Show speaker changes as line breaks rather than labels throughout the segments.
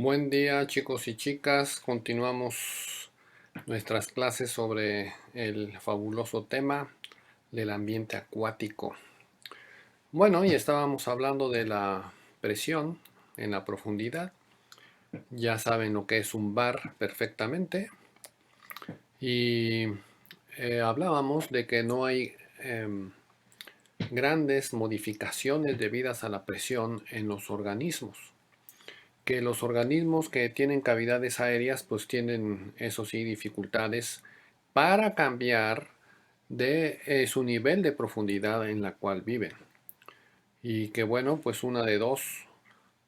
Buen día, chicos y chicas. Continuamos nuestras clases sobre el fabuloso tema del ambiente acuático. Bueno, y estábamos hablando de la presión en la profundidad. Ya saben lo que es un bar perfectamente. Y hablábamos de que no hay grandes modificaciones debidas a la presión en los organismos. Que los organismos que tienen cavidades aéreas pues tienen, eso sí, dificultades para cambiar de su nivel de profundidad en la cual viven. Y que bueno, pues una de dos,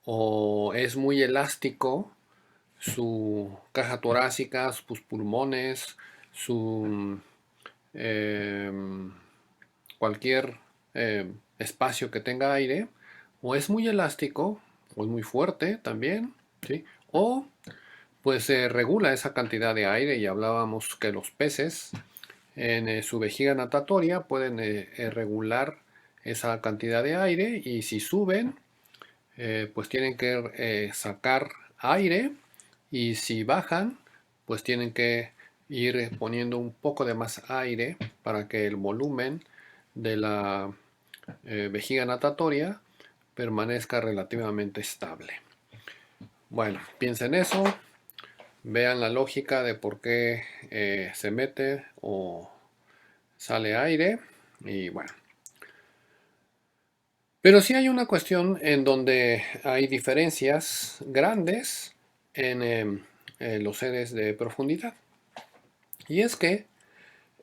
o es muy elástico su caja torácica, sus pulmones, su eh, cualquier espacio que tenga aire, o es muy elástico, o es muy fuerte también, ¿sí? O pues se regula esa cantidad de aire y hablábamos que los peces en su vejiga natatoria pueden regular esa cantidad de aire y si suben, pues tienen que sacar aire y si bajan, pues tienen que ir poniendo un poco de más aire para que el volumen de la vejiga natatoria permanezca relativamente estable. Bueno, piensen eso, vean la lógica de por qué se mete o sale aire y bueno. Pero sí hay una cuestión en donde hay diferencias grandes en los seres de profundidad. Y es que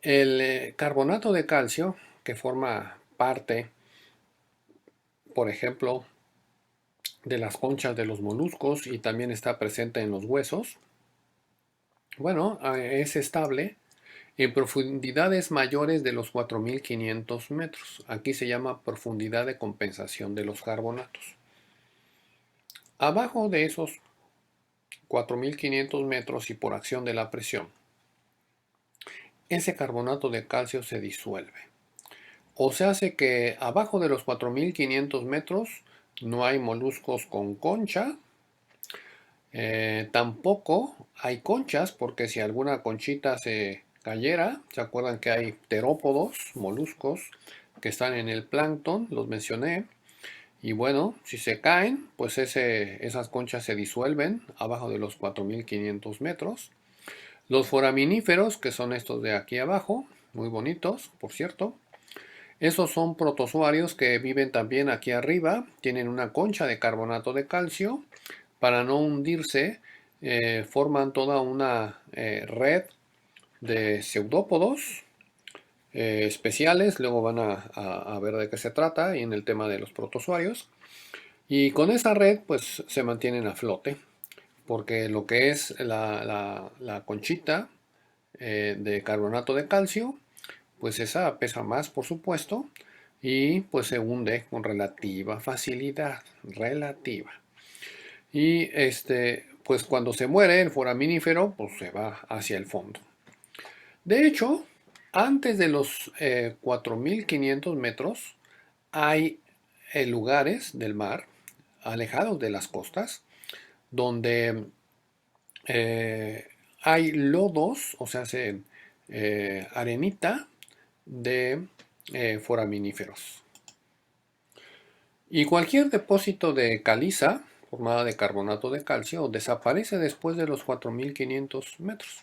el carbonato de calcio, que forma parte, por ejemplo, de las conchas de los moluscos y también está presente en los huesos, bueno, es estable en profundidades mayores de los 4500 metros. Aquí se llama profundidad de compensación de los carbonatos. Abajo de esos 4500 metros y por acción de la presión, ese carbonato de calcio se disuelve. O se hace que abajo de los 4500 metros no hay moluscos con concha, tampoco hay conchas, porque si alguna conchita se cayera, ¿se acuerdan que hay terópodos, moluscos, que están en el plancton? Los mencioné. Y bueno, si se caen, pues esas conchas se disuelven abajo de los 4500 metros. Los foraminíferos, que son estos de aquí abajo, muy bonitos, por cierto. Esos son protozoarios que viven también aquí arriba, tienen una concha de carbonato de calcio. Para no hundirse, forman toda una red de pseudópodos especiales. Luego van a ver de qué se trata y en el tema de los protozoarios. Y con esa red, pues se mantienen a flote, porque lo que es la conchita de carbonato de calcio, pues esa pesa más, por supuesto, y pues se hunde con relativa facilidad, relativa. Y pues cuando se muere el foraminífero, pues se va hacia el fondo. De hecho, antes de los 4500 metros, hay lugares del mar, alejados de las costas, donde eh, hay lodos, o sea, arenita de foraminíferos. Y cualquier depósito de caliza, formada de carbonato de calcio, desaparece después de los 4500 metros.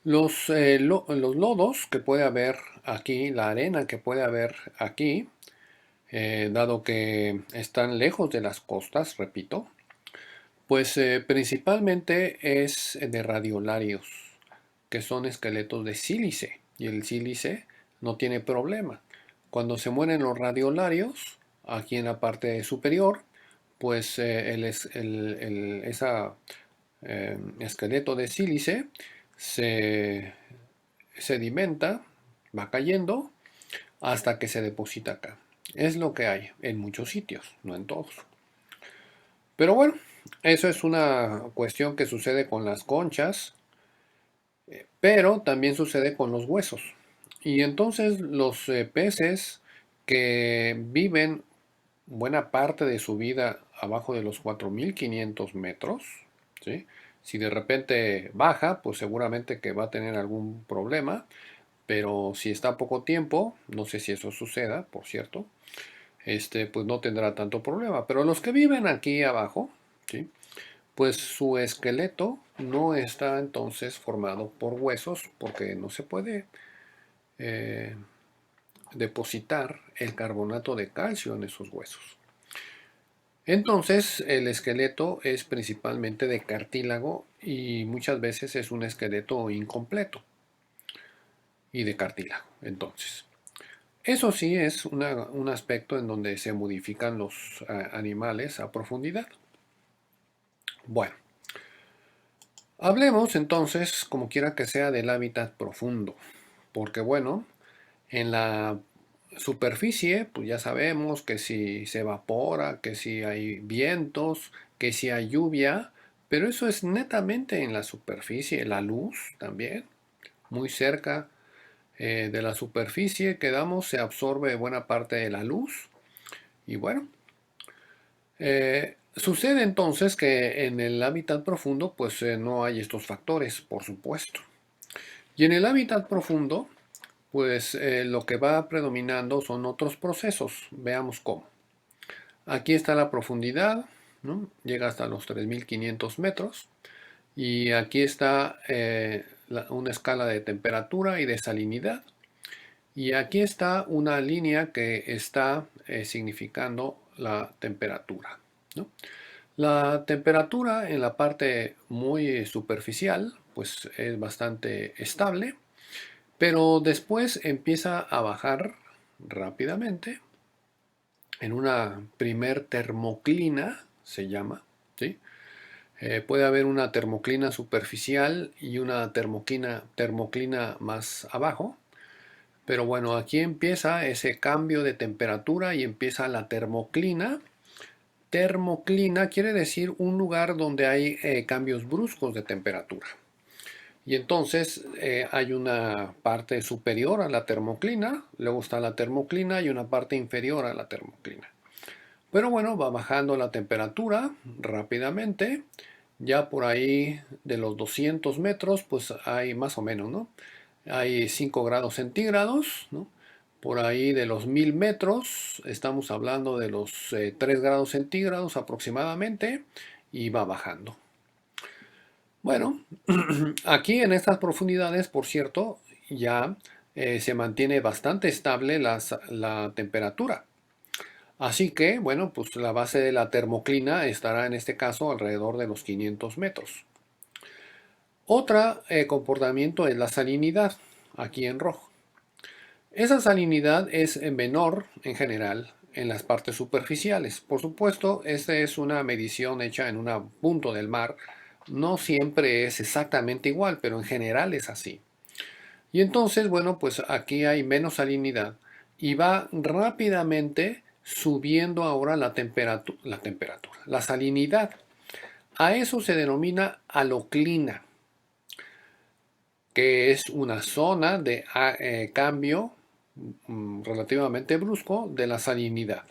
Los lodos que puede haber aquí, la arena que puede haber aquí, dado que están lejos de las costas, repito, pues principalmente es de radiolarios, que son esqueletos de sílice, y el sílice no tiene problema. Cuando se mueren los radiolarios, aquí en la parte superior, pues esa esqueleto de sílice se sedimenta, va cayendo hasta que se deposita acá. Es lo que hay en muchos sitios, no en todos. Pero bueno, eso es una cuestión que sucede con las conchas, pero también sucede con los huesos. Y entonces los peces que viven buena parte de su vida abajo de los 4500 metros, ¿sí? Si de repente baja, pues seguramente que va a tener algún problema, pero si está poco tiempo, no sé si eso suceda, por cierto, pues no tendrá tanto problema. Pero los que viven aquí abajo, ¿sí? Pues su esqueleto no está entonces formado por huesos porque no se puede eh, depositar el carbonato de calcio en esos huesos. Entonces el esqueleto es principalmente de cartílago y muchas veces es un esqueleto incompleto y de cartílago. Entonces, eso sí es un aspecto en donde se modifican los animales a profundidad. Bueno, hablemos entonces, como quiera que sea, del hábitat profundo, porque bueno, en la superficie, pues ya sabemos que si se evapora, que si hay vientos, que si hay lluvia, pero eso es netamente en la superficie, la luz también, muy cerca de la superficie quedamos, se absorbe buena parte de la luz y bueno, sucede entonces que en el hábitat profundo pues no hay estos factores, por supuesto. Y en el hábitat profundo pues lo que va predominando son otros procesos. Veamos cómo. Aquí está la profundidad, ¿no? Llega hasta los 3500 metros. Y aquí está una escala de temperatura y de salinidad. Y aquí está una línea que está significando la temperatura, ¿no? La temperatura en la parte muy superficial pues es bastante estable, pero después empieza a bajar rápidamente en una primer termoclina, se llama, ¿sí? Puede haber una termoclina superficial y una termoclina más abajo, pero bueno, aquí empieza ese cambio de temperatura y empieza la termoclina. Termoclina quiere decir un lugar donde hay cambios bruscos de temperatura. Y entonces hay una parte superior a la termoclina, luego está la termoclina y una parte inferior a la termoclina. Pero bueno, va bajando la temperatura rápidamente. Ya por ahí de los 200 metros, pues hay más o menos, ¿no? Hay 5 grados centígrados, ¿no? Por ahí de los 1000 metros, estamos hablando de los 3 grados centígrados aproximadamente, y va bajando. Bueno, aquí en estas profundidades, por cierto, ya se mantiene bastante estable la temperatura. Así que, bueno, pues la base de la termoclina estará en este caso alrededor de los 500 metros. Otro comportamiento es la salinidad, aquí en rojo. Esa salinidad es menor en general en las partes superficiales. Por supuesto, esta es una medición hecha en un punto del mar. No siempre es exactamente igual, pero en general es así. Y entonces, bueno, pues aquí hay menos salinidad y va rápidamente subiendo ahora la salinidad. A eso se denomina aloclina, que es una zona de cambio relativamente brusco de la salinidad.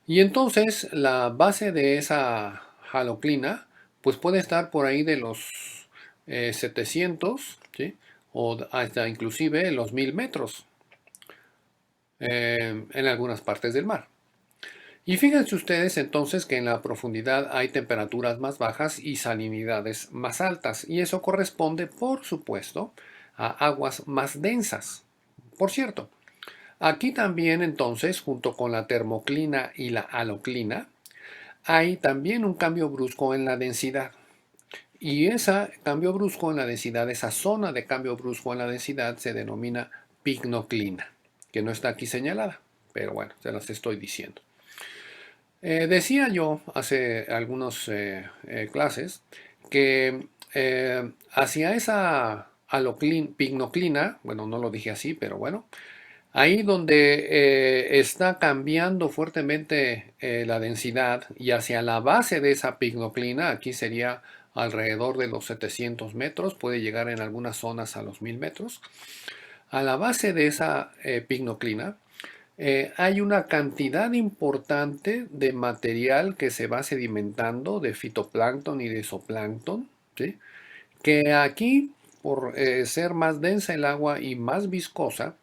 Y entonces la base de esa haloclina pues puede estar por ahí de los 700, ¿sí? O hasta inclusive los 1000 metros en algunas partes del mar. Y fíjense ustedes entonces que en la profundidad hay temperaturas más bajas y salinidades más altas, y eso corresponde, por supuesto, a aguas más densas. Por cierto, aquí también entonces, junto con la termoclina y la haloclina, hay también un cambio brusco en la densidad. Y ese cambio brusco en la densidad, esa zona de cambio brusco en la densidad se denomina pignoclina, que no está aquí señalada, pero bueno, se las estoy diciendo. Decía yo hace algunas clases que hacia esa pignoclina, bueno, no lo dije así, pero bueno, ahí donde está cambiando fuertemente la densidad y hacia la base de esa pignoclina, aquí sería alrededor de los 700 metros, puede llegar en algunas zonas a los 1000 metros, a la base de esa pignoclina, hay una cantidad importante de material que se va sedimentando de fitoplancton y de zooplancton, ¿sí? Que aquí, por ser más densa el agua y más viscosa,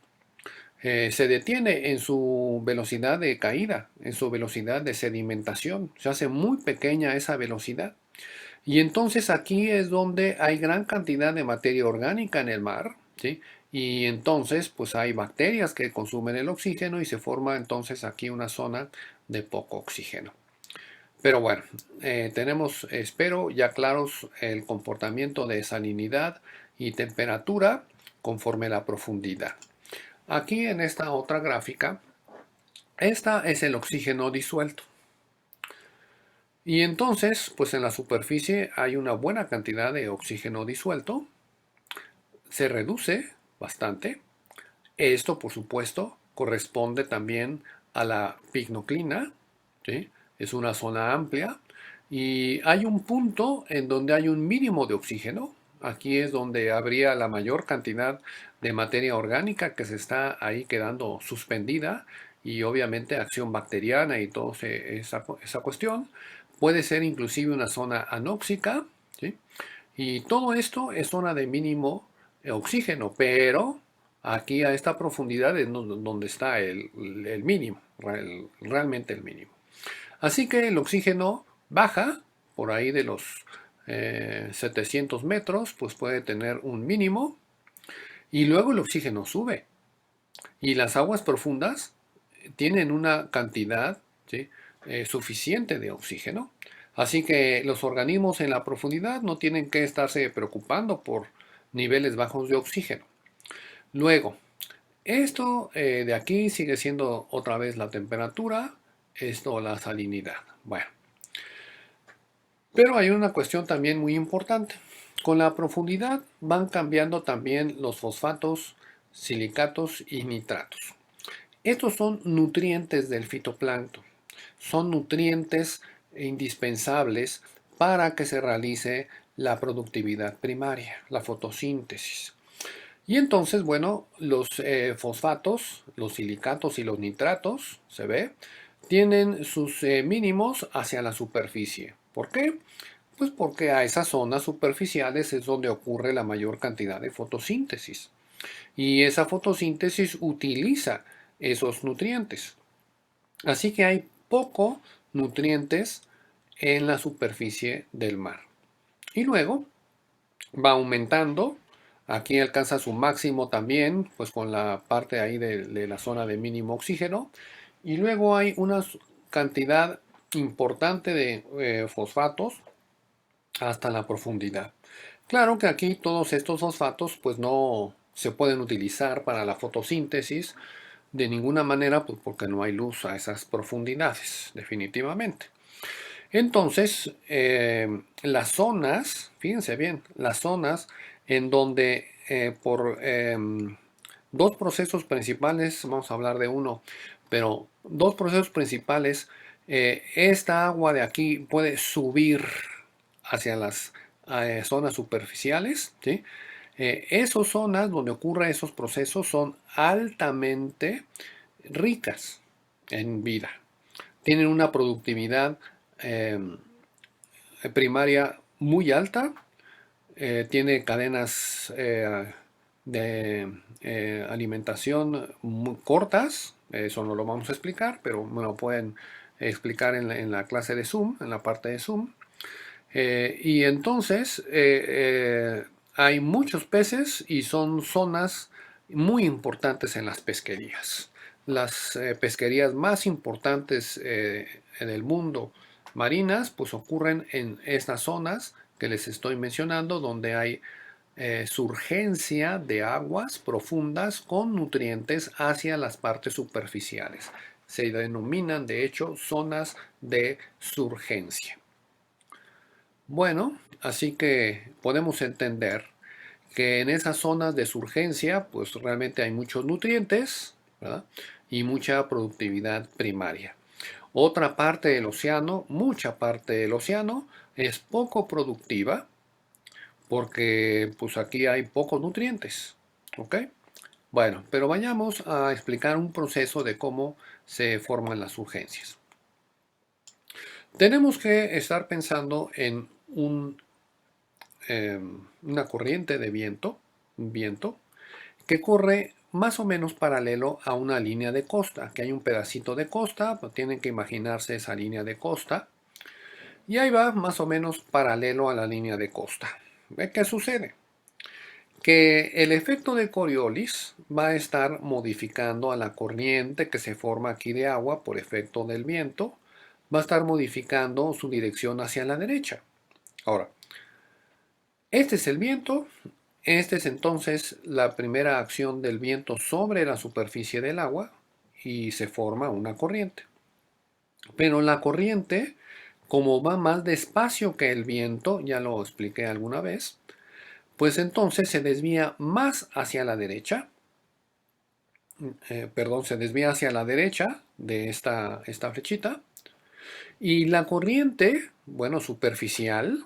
se detiene en su velocidad de caída, en su velocidad de sedimentación. Se hace muy pequeña esa velocidad. Y entonces aquí es donde hay gran cantidad de materia orgánica en el mar, ¿sí? Y entonces pues hay bacterias que consumen el oxígeno y se forma entonces aquí una zona de poco oxígeno. Pero bueno, tenemos, espero, ya claros el comportamiento de salinidad y temperatura conforme la profundidad. Aquí en esta otra gráfica, esta es el oxígeno disuelto. Y entonces, pues en la superficie hay una buena cantidad de oxígeno disuelto, se reduce bastante. Esto, por supuesto, corresponde también a la pignoclina, ¿sí? Es una zona amplia y hay un punto en donde hay un mínimo de oxígeno. Aquí es donde habría la mayor cantidad de materia orgánica que se está ahí quedando suspendida y obviamente acción bacteriana y toda esa cuestión. Puede ser inclusive una zona anóxica, ¿sí? Y todo esto es zona de mínimo oxígeno, pero aquí a esta profundidad es donde está el mínimo, realmente el mínimo. Así que el oxígeno baja por ahí de los 700 metros, pues puede tener un mínimo y luego el oxígeno sube. Y las aguas profundas tienen una cantidad, ¿sí? Suficiente de oxígeno. Así que los organismos en la profundidad no tienen que estarse preocupando por niveles bajos de oxígeno. Luego, esto de aquí sigue siendo otra vez la temperatura, esto la salinidad. Bueno, pero hay una cuestión también muy importante. Con la profundidad van cambiando también los fosfatos, silicatos y nitratos. Estos son nutrientes del fitoplancton. Son nutrientes indispensables para que se realice la productividad primaria, la fotosíntesis. Y entonces, bueno, los fosfatos, los silicatos y los nitratos, se ve, tienen sus mínimos hacia la superficie. ¿Por qué? Pues porque a esas zonas superficiales es donde ocurre la mayor cantidad de fotosíntesis. Y esa fotosíntesis utiliza esos nutrientes. Así que hay poco nutrientes en la superficie del mar. Y luego va aumentando. Aquí alcanza su máximo también, pues con la parte ahí de la zona de mínimo oxígeno. Y luego hay una cantidad importante de fosfatos hasta la profundidad. Claro que aquí todos estos fosfatos pues no se pueden utilizar para la fotosíntesis de ninguna manera, pues porque no hay luz a esas profundidades, definitivamente. Entonces, las zonas, fíjense bien, las zonas en donde por dos procesos principales, vamos a hablar de uno, pero dos procesos principales, esta agua de aquí puede subir hacia las zonas superficiales, ¿sí? Esas zonas donde ocurren esos procesos son altamente ricas en vida. Tienen una productividad eh, primaria muy alta, tiene cadenas de alimentación muy cortas, eso no lo vamos a explicar, pero me lo pueden explicar en la clase de Zoom, en la parte de Zoom. Y entonces hay muchos peces y son zonas muy importantes en las pesquerías. Las pesquerías más importantes en el mundo marinas pues ocurren en estas zonas que les estoy mencionando donde hay surgencia de aguas profundas con nutrientes hacia las partes superficiales. Se denominan de hecho zonas de surgencia. Bueno, así que podemos entender que en esas zonas de surgencia, pues realmente hay muchos nutrientes, ¿verdad? Y mucha productividad primaria. Otra parte del océano, mucha parte del océano, es poco productiva porque pues aquí hay pocos nutrientes, ¿ok? Bueno, pero vayamos a explicar un proceso de cómo se forman las urgencias. Tenemos que estar pensando en una corriente de viento, un viento, que corre más o menos paralelo a una línea de costa. Que hay un pedacito de costa, pues tienen que imaginarse esa línea de costa, y ahí va más o menos paralelo a la línea de costa. ¿Qué sucede? Que el efecto de Coriolis va a estar modificando a la corriente que se forma aquí de agua por efecto del viento, va a estar modificando su dirección hacia la derecha. Ahora, este es el viento, esta es entonces la primera acción del viento sobre la superficie del agua y se forma una corriente. Pero la corriente, como va más despacio que el viento, ya lo expliqué alguna vez, pues entonces se desvía más hacia la derecha, perdón, se desvía hacia la derecha de esta flechita, y la corriente, bueno, superficial,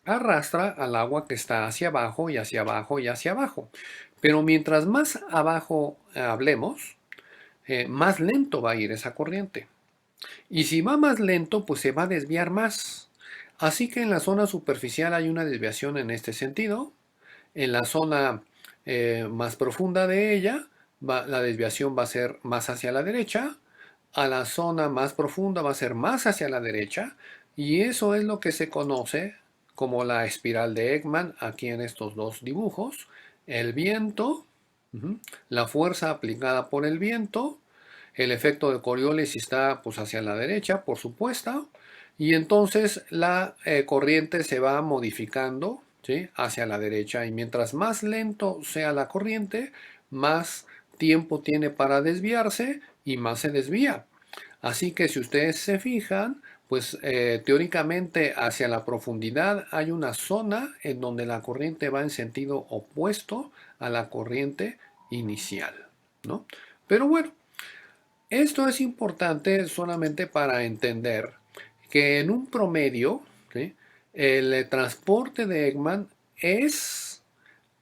arrastra al agua que está hacia abajo y hacia abajo y hacia abajo. Pero mientras más abajo hablemos, más lento va a ir esa corriente. Y si va más lento, pues se va a desviar más. Así que en la zona superficial hay una desviación en este sentido. En la zona más profunda de ella, la desviación va a ser más hacia la derecha. A la zona más profunda va a ser más hacia la derecha. Y eso es lo que se conoce como la espiral de Ekman aquí en estos dos dibujos. El viento, la fuerza aplicada por el viento, el efecto de Coriolis está pues hacia la derecha, por supuesto, y entonces la corriente se va modificando, ¿sí?, hacia la derecha, y mientras más lento sea la corriente, más tiempo tiene para desviarse y más se desvía. Así que si ustedes se fijan, pues teóricamente hacia la profundidad hay una zona en donde la corriente va en sentido opuesto a la corriente inicial, ¿no? Pero bueno, esto es importante solamente para entender que en un promedio, ¿sí?, el transporte de Ekman es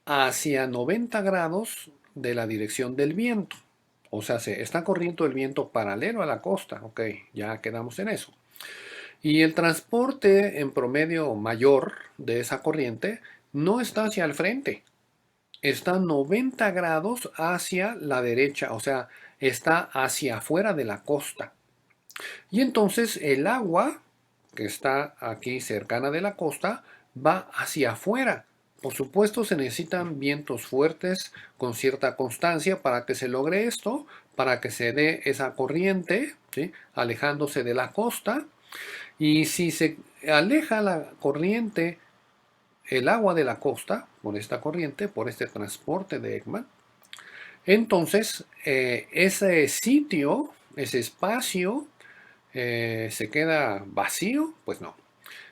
hacia 90 grados de la dirección del viento. O sea, se está corriendo el viento paralelo a la costa. Ok, ya quedamos en eso. Y el transporte en promedio mayor de esa corriente no está hacia el frente, está 90 grados hacia la derecha, o sea, está hacia afuera de la costa. Y entonces el agua que está aquí cercana de la costa va hacia afuera. Por supuesto, se necesitan vientos fuertes con cierta constancia para que se logre esto, para que se dé esa corriente, ¿sí?, alejándose de la costa. Y si se aleja la corriente, el agua de la costa, por esta corriente, por este transporte de Ekman, entonces ese sitio, ese espacio, se queda vacío, pues no,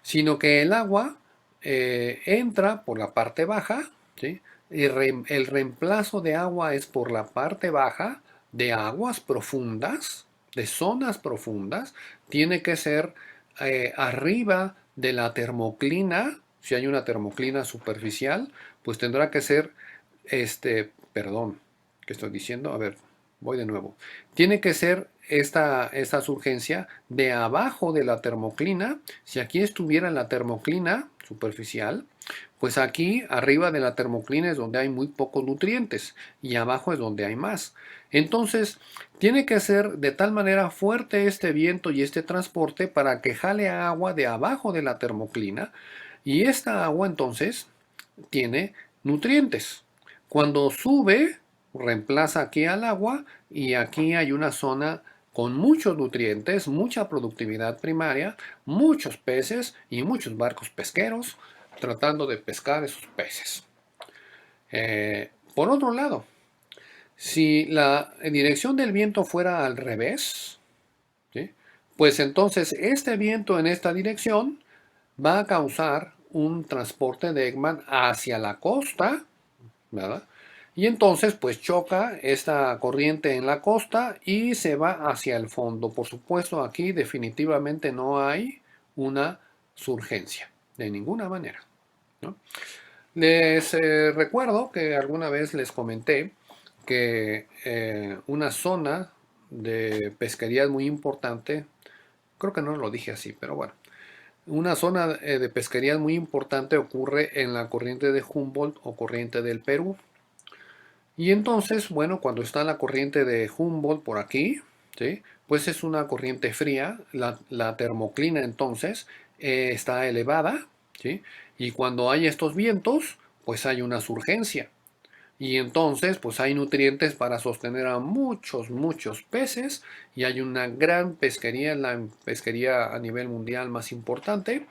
sino que el agua entra por la parte baja, ¿sí? El reemplazo de agua es por la parte baja de aguas profundas, de zonas profundas, tiene que ser arriba de la termoclina. Si hay una termoclina superficial, pues tendrá que ser, perdón, ¿qué estoy diciendo? A ver, voy de nuevo. Tiene que ser esta surgencia de abajo de la termoclina. Si aquí estuviera la termoclina superficial, pues aquí arriba de la termoclina es donde hay muy pocos nutrientes y abajo es donde hay más. Entonces, tiene que ser de tal manera fuerte este viento y este transporte para que jale agua de abajo de la termoclina, y esta agua entonces tiene nutrientes. Cuando sube, reemplaza aquí al agua, y aquí hay una zona con muchos nutrientes, mucha productividad primaria, muchos peces y muchos barcos pesqueros tratando de pescar esos peces. Por otro lado, si la dirección del viento fuera al revés, ¿sí?, pues entonces este viento en esta dirección va a causar un transporte de Ekman hacia la costa, ¿verdad? Y entonces pues choca esta corriente en la costa y se va hacia el fondo. Por supuesto, aquí definitivamente no hay una surgencia, de ninguna manera, ¿no? Les recuerdo que alguna vez les comenté que una zona de pesquería es muy importante. Creo que no lo dije así, pero bueno. Una zona de pesquería muy importante ocurre en la corriente de Humboldt o corriente del Perú. Y entonces, bueno, cuando está la corriente de Humboldt por aquí, ¿sí? Pues es una corriente fría, la termoclina entonces está elevada, ¿sí? Y cuando hay estos vientos, pues hay una surgencia. Y entonces, pues hay nutrientes para sostener a muchos, muchos peces y hay una gran pesquería, la pesquería a nivel mundial más importante,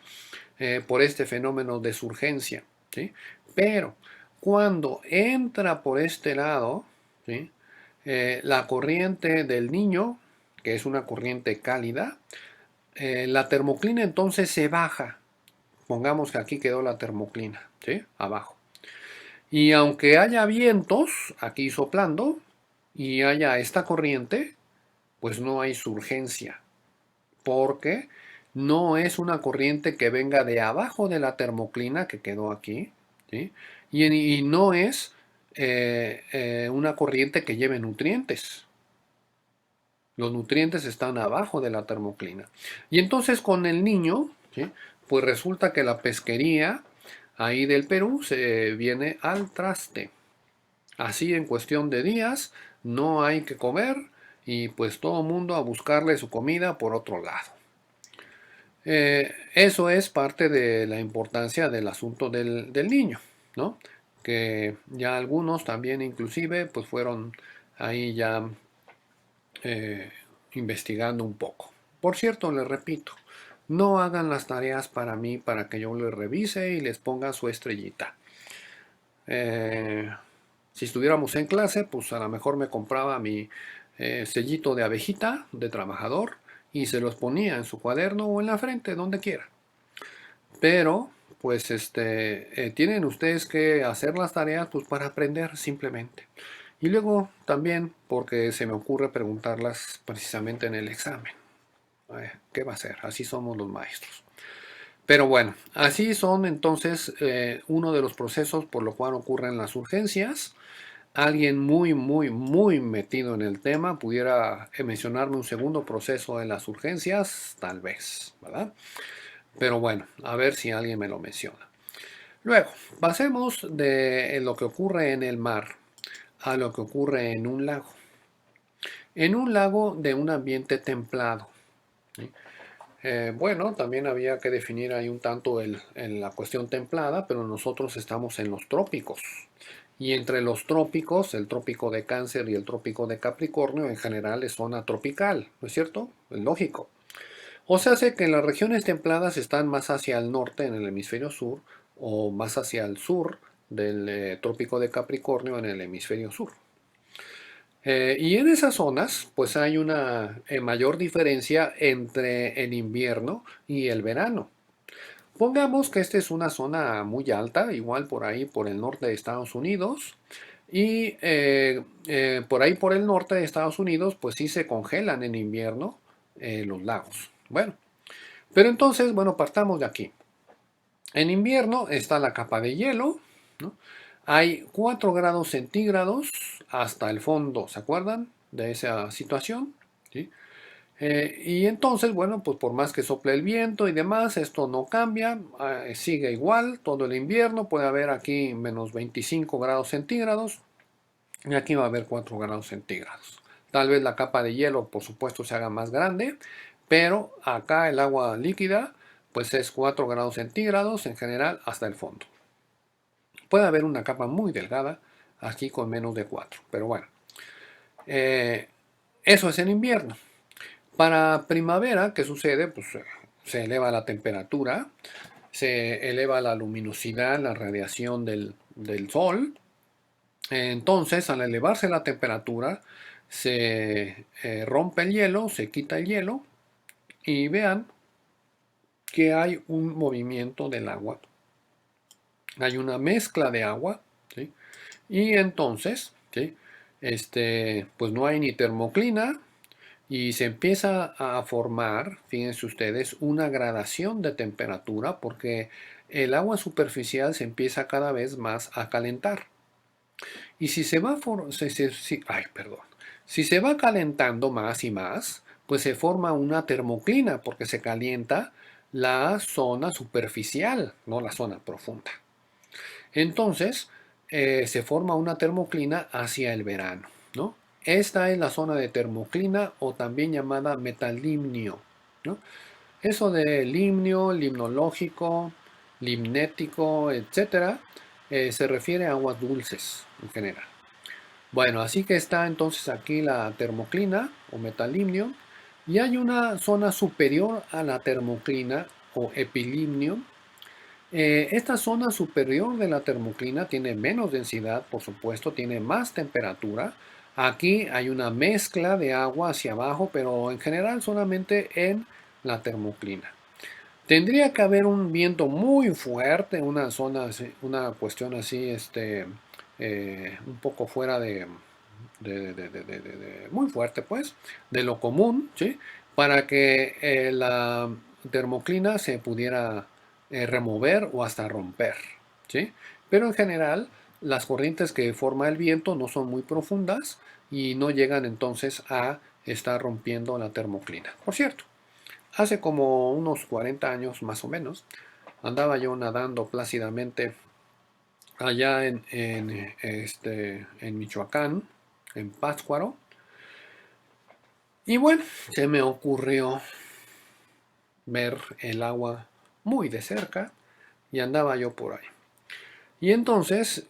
por este fenómeno de surgencia, ¿sí? Pero cuando entra por este lado, ¿sí? La corriente del Niño, que es una corriente cálida, la termoclina entonces se baja. Pongamos que aquí quedó la termoclina, ¿sí? Abajo. Y aunque haya vientos aquí soplando y haya esta corriente, pues no hay surgencia, porque no es una corriente que venga de abajo de la termoclina que quedó aquí, ¿sí? Y no es una corriente que lleve nutrientes. Los nutrientes están abajo de la termoclina. Y entonces con el Niño, ¿sí? Pues resulta que la pesquería ahí del Perú se viene al traste. Así en cuestión de días no hay que comer y pues todo el mundo a buscarle su comida por otro lado. Eso es parte de la importancia del asunto del niño, ¿no? Que ya algunos también inclusive pues fueron ahí ya eh, investigando un poco. Por cierto, les repito, no hagan las tareas para mí para que yo les revise y les ponga su estrellita. Eh, si estuviéramos en clase, pues a lo mejor me compraba mi sellito de abejita, de trabajador, y se los ponía en su cuaderno o en la frente, donde quiera. Pero, pues, tienen ustedes que hacer las tareas pues, para aprender simplemente. Y luego también porque se me ocurre preguntarlas precisamente en el examen. ¿Qué va a ser? Así somos los maestros. Pero bueno, así son entonces uno de los procesos por lo cual ocurren las urgencias. Alguien muy, muy, muy metido en el tema pudiera mencionarme un segundo proceso de las urgencias, tal vez, ¿verdad? Pero bueno, a ver si alguien me lo menciona. Luego, pasemos de lo que ocurre en el mar a lo que ocurre en un lago. En un lago de un ambiente templado. ¿Sí? Bueno, también había que definir ahí un tanto la cuestión templada, pero nosotros estamos en los trópicos. Y entre los trópicos, el trópico de Cáncer y el trópico de Capricornio en general es zona tropical, ¿no es cierto? Es lógico. O se hace que las regiones templadas están más hacia el norte en el hemisferio sur o más hacia el sur del trópico de Capricornio en el hemisferio sur. Y en esas zonas, pues hay una mayor diferencia entre el invierno y el verano. Pongamos que esta es una zona muy alta, igual por ahí por el norte de Estados Unidos, y por ahí por el norte de Estados Unidos, pues sí se congelan en invierno los lagos. Bueno, pero entonces, bueno, partamos de aquí. En invierno está la capa de hielo, ¿no? Hay 4 grados centígrados hasta el fondo, ¿se acuerdan de esa situación? ¿Sí? Y entonces, bueno, pues por más que sople el viento y demás, esto no cambia, sigue igual todo el invierno, puede haber aquí menos 25 grados centígrados y aquí va a haber 4 grados centígrados. Tal vez la capa de hielo, por supuesto, se haga más grande, pero acá el agua líquida, pues es 4 grados centígrados en general hasta el fondo. Puede haber una capa muy delgada aquí con menos de 4, pero bueno. Eso es en invierno. Para primavera, ¿qué sucede? Pues se eleva la temperatura, se eleva la luminosidad, la radiación del sol. Entonces, al elevarse la temperatura, se rompe el hielo, se quita el hielo y vean que hay un movimiento del agua. Hay una mezcla de agua, ¿sí? Y entonces, ¿sí? Pues no hay ni termoclina y se empieza a formar, fíjense ustedes, una gradación de temperatura porque el agua superficial se empieza cada vez más a calentar. Y si se va, si se va calentando más y más, pues se forma una termoclina porque se calienta la zona superficial, no la zona profunda. Entonces, se forma una termoclina hacia el verano, ¿no? Esta es la zona de termoclina o también llamada metalimnio, ¿no? Eso de limnio, limnológico, limnético, etcétera, se refiere a aguas dulces en general. Bueno, así que está entonces aquí la termoclina o metalimnio y hay una zona superior a la termoclina o epilimnio. Esta zona superior de la termoclina tiene menos densidad, por supuesto, tiene más temperatura. Aquí hay una mezcla de agua hacia abajo, pero en general solamente en la termoclina. Tendría que haber un viento muy fuerte, una zona, una cuestión así, un poco fuera muy fuerte, pues, de lo común, ¿sí? Para que la termoclina se pudiera remover o hasta romper, ¿sí? Pero en general, las corrientes que forma el viento no son muy profundas y no llegan entonces a estar rompiendo la termoclina. Por cierto, hace como unos 40 años más o menos, andaba yo nadando plácidamente allá en Michoacán, en Pátzcuaro, y bueno, se me ocurrió ver el agua muy de cerca y andaba yo por ahí. Y entonces,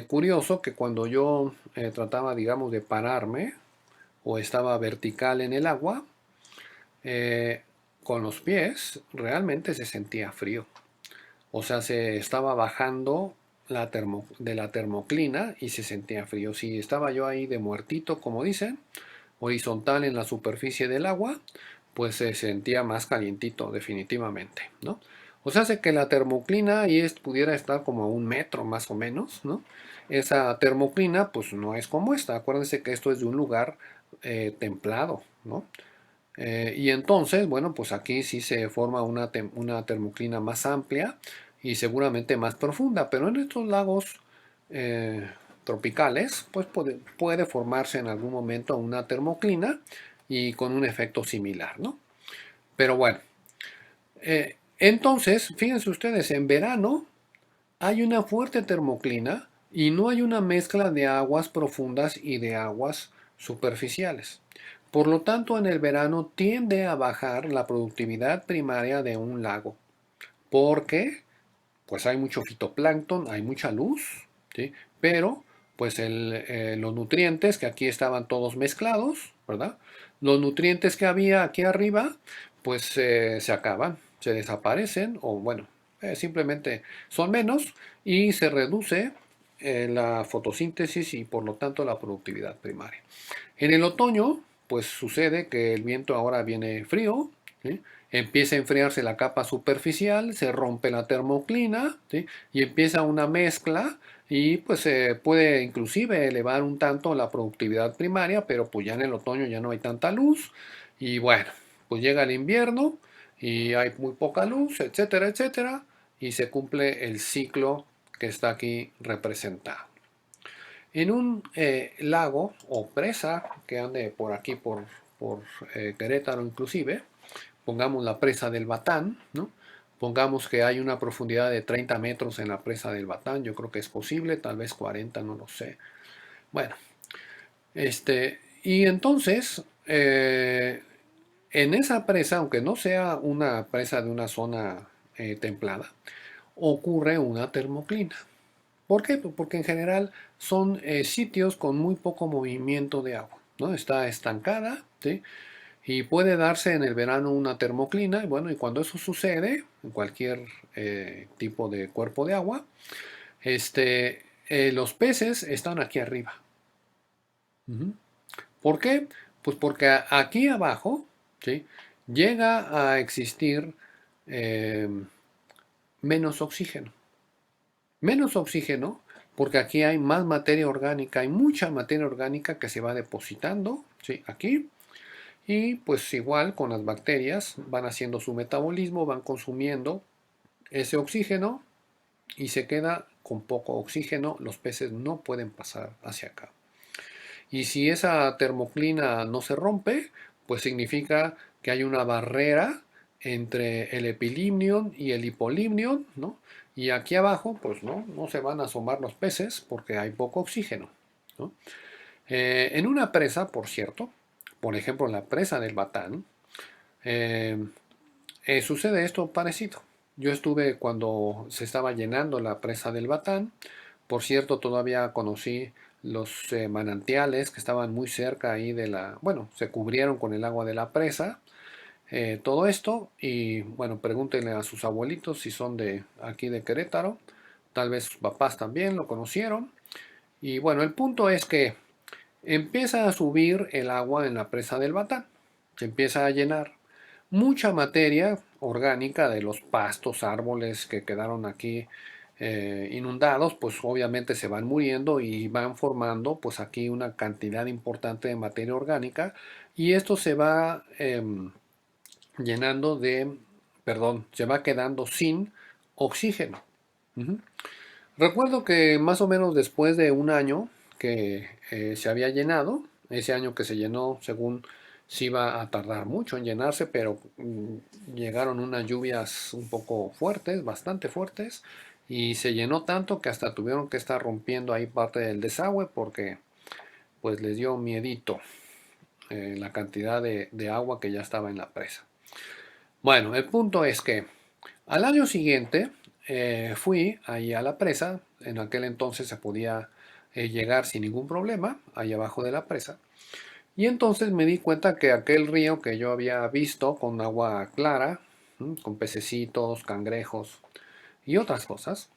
curioso que cuando yo trataba, digamos, de pararme o estaba vertical en el agua, eh, con los pies, realmente se sentía frío. O sea, se estaba bajando de la termoclina y se sentía frío. Si estaba yo ahí de muertito, como dicen, horizontal en la superficie del agua, pues se sentía más calientito, definitivamente, ¿no? O sea, hace que la termoclina ahí pudiera estar como a 1 metro más o menos, ¿no? Esa termoclina, pues no es como esta. Acuérdense que esto es de un lugar templado, ¿no? Y entonces, bueno, pues aquí sí se forma una termoclina más amplia y seguramente más profunda, pero en estos lagos eh, tropicales, pues puede formarse en algún momento una termoclina y con un efecto similar, ¿no? Pero bueno, entonces, fíjense ustedes, en verano hay una fuerte termoclina y no hay una mezcla de aguas profundas y de aguas superficiales. Por lo tanto, en el verano tiende a bajar la productividad primaria de un lago, porque pues hay mucho fitoplancton, hay mucha luz, ¿sí? Pero pues los nutrientes que aquí estaban todos mezclados, ¿verdad? Los nutrientes que había aquí arriba, pues se acaban, se desaparecen o bueno, simplemente son menos y se reduce la fotosíntesis y por lo tanto la productividad primaria. En el otoño, pues sucede que el viento ahora viene frío, ¿sí? Empieza a enfriarse la capa superficial, se rompe la termoclina, ¿sí? Y empieza una mezcla y pues se puede inclusive elevar un tanto la productividad primaria, pero pues ya en el otoño ya no hay tanta luz y bueno, pues llega el invierno y hay muy poca luz, etcétera, etcétera, y se cumple el ciclo que está aquí representado. En un lago o presa que ande por aquí, por Querétaro inclusive, pongamos la presa del Batán, ¿no? Pongamos que hay una profundidad de 30 metros en la presa del Batán, yo creo que es posible, tal vez 40, no lo sé. Bueno, y entonces, en esa presa, aunque no sea una presa de una zona templada, ocurre una termoclina. ¿Por qué? Porque en general son sitios con muy poco movimiento de agua, ¿no? Está estancada, ¿sí? Y puede darse en el verano una termoclina, y bueno, y cuando eso sucede, en cualquier tipo de cuerpo de agua, los peces están aquí arriba. Ujú. ¿Por qué? Pues porque aquí abajo, ¿sí? Llega a existir eh, menos oxígeno. Menos oxígeno, porque aquí hay más materia orgánica, hay mucha materia orgánica que se va depositando, ¿sí? Aquí, y pues igual con las bacterias van haciendo su metabolismo, van consumiendo ese oxígeno y se queda con poco oxígeno, los peces no pueden pasar hacia acá. Y si esa termoclina no se rompe, pues significa que hay una barrera entre el epilimnion y el hipolimnion, ¿no? Y aquí abajo, pues no se van a asomar los peces porque hay poco oxígeno, ¿no? En una presa, por cierto, por ejemplo, en la presa del Batán, eh, sucede esto parecido. Yo estuve cuando se estaba llenando la presa del Batán. Por cierto, todavía conocí los manantiales que estaban muy cerca ahí de la... Bueno, se cubrieron con el agua de la presa. Todo esto y bueno, pregúntenle a sus abuelitos si son de aquí de Querétaro. Tal vez sus papás también lo conocieron. Y bueno, el punto es que empieza a subir el agua en la presa del Batán. Se empieza a llenar. Mucha materia orgánica de los pastos, árboles que quedaron aquí inundados, pues obviamente se van muriendo y van formando pues aquí una cantidad importante de materia orgánica y esto se va llenando de, perdón, se va quedando sin oxígeno. Ujú. Recuerdo que más o menos después de un año que se había llenado, ese año que se llenó, según sí iba a tardar mucho en llenarse, pero llegaron unas lluvias un poco fuertes, bastante fuertes, y se llenó tanto que hasta tuvieron que estar rompiendo ahí parte del desagüe porque pues les dio miedito la cantidad de agua que ya estaba en la presa. Bueno, el punto es que al año siguiente fui ahí a la presa, en aquel entonces se podía llegar sin ningún problema, ahí abajo de la presa, y entonces me di cuenta que aquel río que yo había visto con agua clara, con pececitos, cangrejos y otras cosas,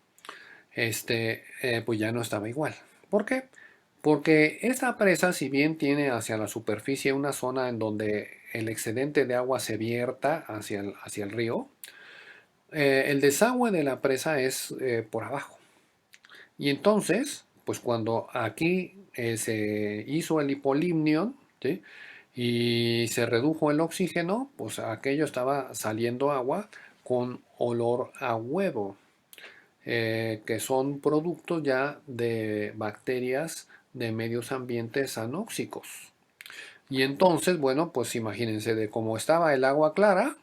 pues ya no estaba igual. ¿Por qué? Porque esta presa, si bien tiene hacia la superficie una zona en donde el excedente de agua se vierta hacia el río, el desagüe de la presa es por abajo. Y entonces, pues cuando aquí se hizo el hipolimnion, ¿sí? Y se redujo el oxígeno, pues aquello estaba saliendo agua con olor a huevo, que son productos ya de bacterias de medios ambientes anóxicos. Y entonces, bueno, pues imagínense de cómo estaba el agua clara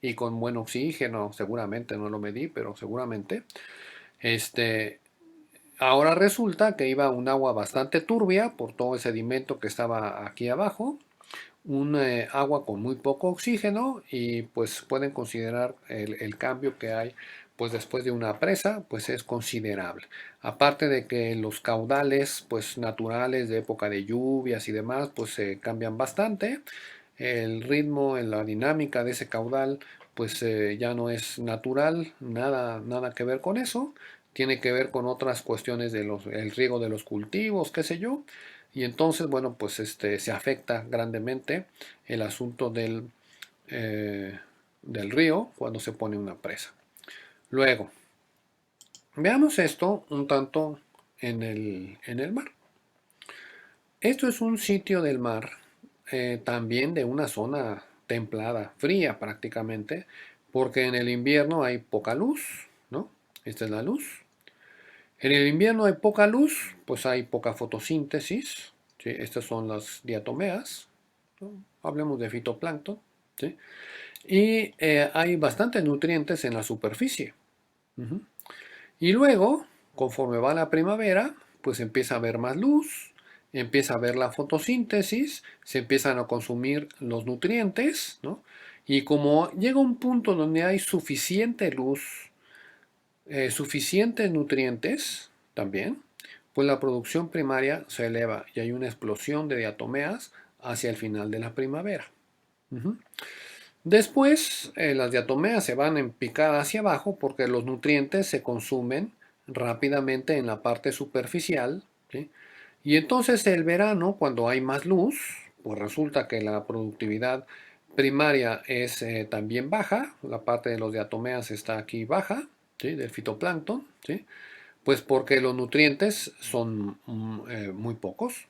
y con buen oxígeno, seguramente, no lo medí, pero seguramente, este, ahora resulta que iba un agua bastante turbia por todo el sedimento que estaba aquí abajo, un agua con muy poco oxígeno y pues pueden considerar el cambio que hay pues después de una presa pues es considerable. Aparte de que los caudales pues naturales de época de lluvias y demás pues se cambian bastante, el ritmo, la dinámica de ese caudal pues ya no es natural, nada que ver con eso, tiene que ver con otras cuestiones de el riego de los cultivos, qué sé yo, y entonces, bueno, pues se afecta grandemente el asunto del río cuando se pone una presa. Luego, veamos esto un tanto en el mar. Esto es un sitio del mar, también de una zona templada, fría prácticamente, porque en el invierno hay poca luz, ¿no? Esta es la luz. En el invierno hay poca luz, pues hay poca fotosíntesis, ¿sí? Estas son las diatomeas, ¿no? Hablemos de fitoplancton, ¿sí? Y hay bastantes nutrientes en la superficie. Ujú. Y luego, conforme va la primavera, pues empieza a haber más luz, empieza a haber la fotosíntesis, se empiezan a consumir los nutrientes, ¿no? Y como llega un punto donde hay suficiente luz, suficientes nutrientes también, pues la producción primaria se eleva y hay una explosión de diatomeas hacia el final de la primavera. Ujú. Después, las diatomeas se van en picada hacia abajo porque los nutrientes se consumen rápidamente en la parte superficial, ¿sí? Y entonces el verano, cuando hay más luz, pues resulta que la productividad primaria es también baja, la parte de los diatomeas está aquí baja, ¿sí? Del fitoplancton, ¿sí? Pues porque los nutrientes son muy pocos.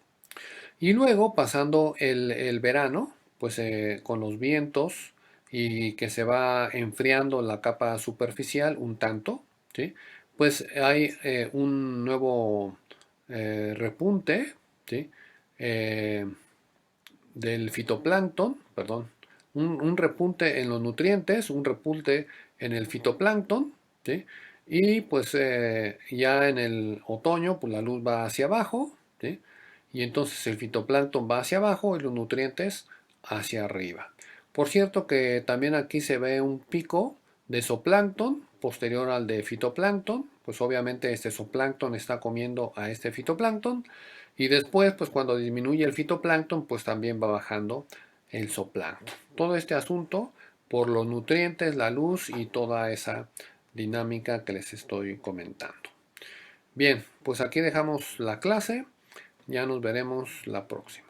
Y luego, pasando el verano, pues con los vientos y que se va enfriando la capa superficial un tanto, ¿sí? pues hay un nuevo repunte, ¿sí? Eh, del fitoplancton, perdón, un repunte en los nutrientes, un repunte en el fitoplancton, ¿sí? Y pues ya en el otoño, pues la luz va hacia abajo, ¿sí? Y entonces el fitoplancton va hacia abajo y los nutrientes hacia arriba. Por cierto que también aquí se ve un pico de zooplancton posterior al de fitoplancton, pues obviamente este zooplancton está comiendo a este fitoplancton y después, pues cuando disminuye el fitoplancton, pues también va bajando el zooplancton. Todo este asunto por los nutrientes, la luz y toda esa dinámica que les estoy comentando. Bien, pues aquí dejamos la clase. Ya nos veremos la próxima.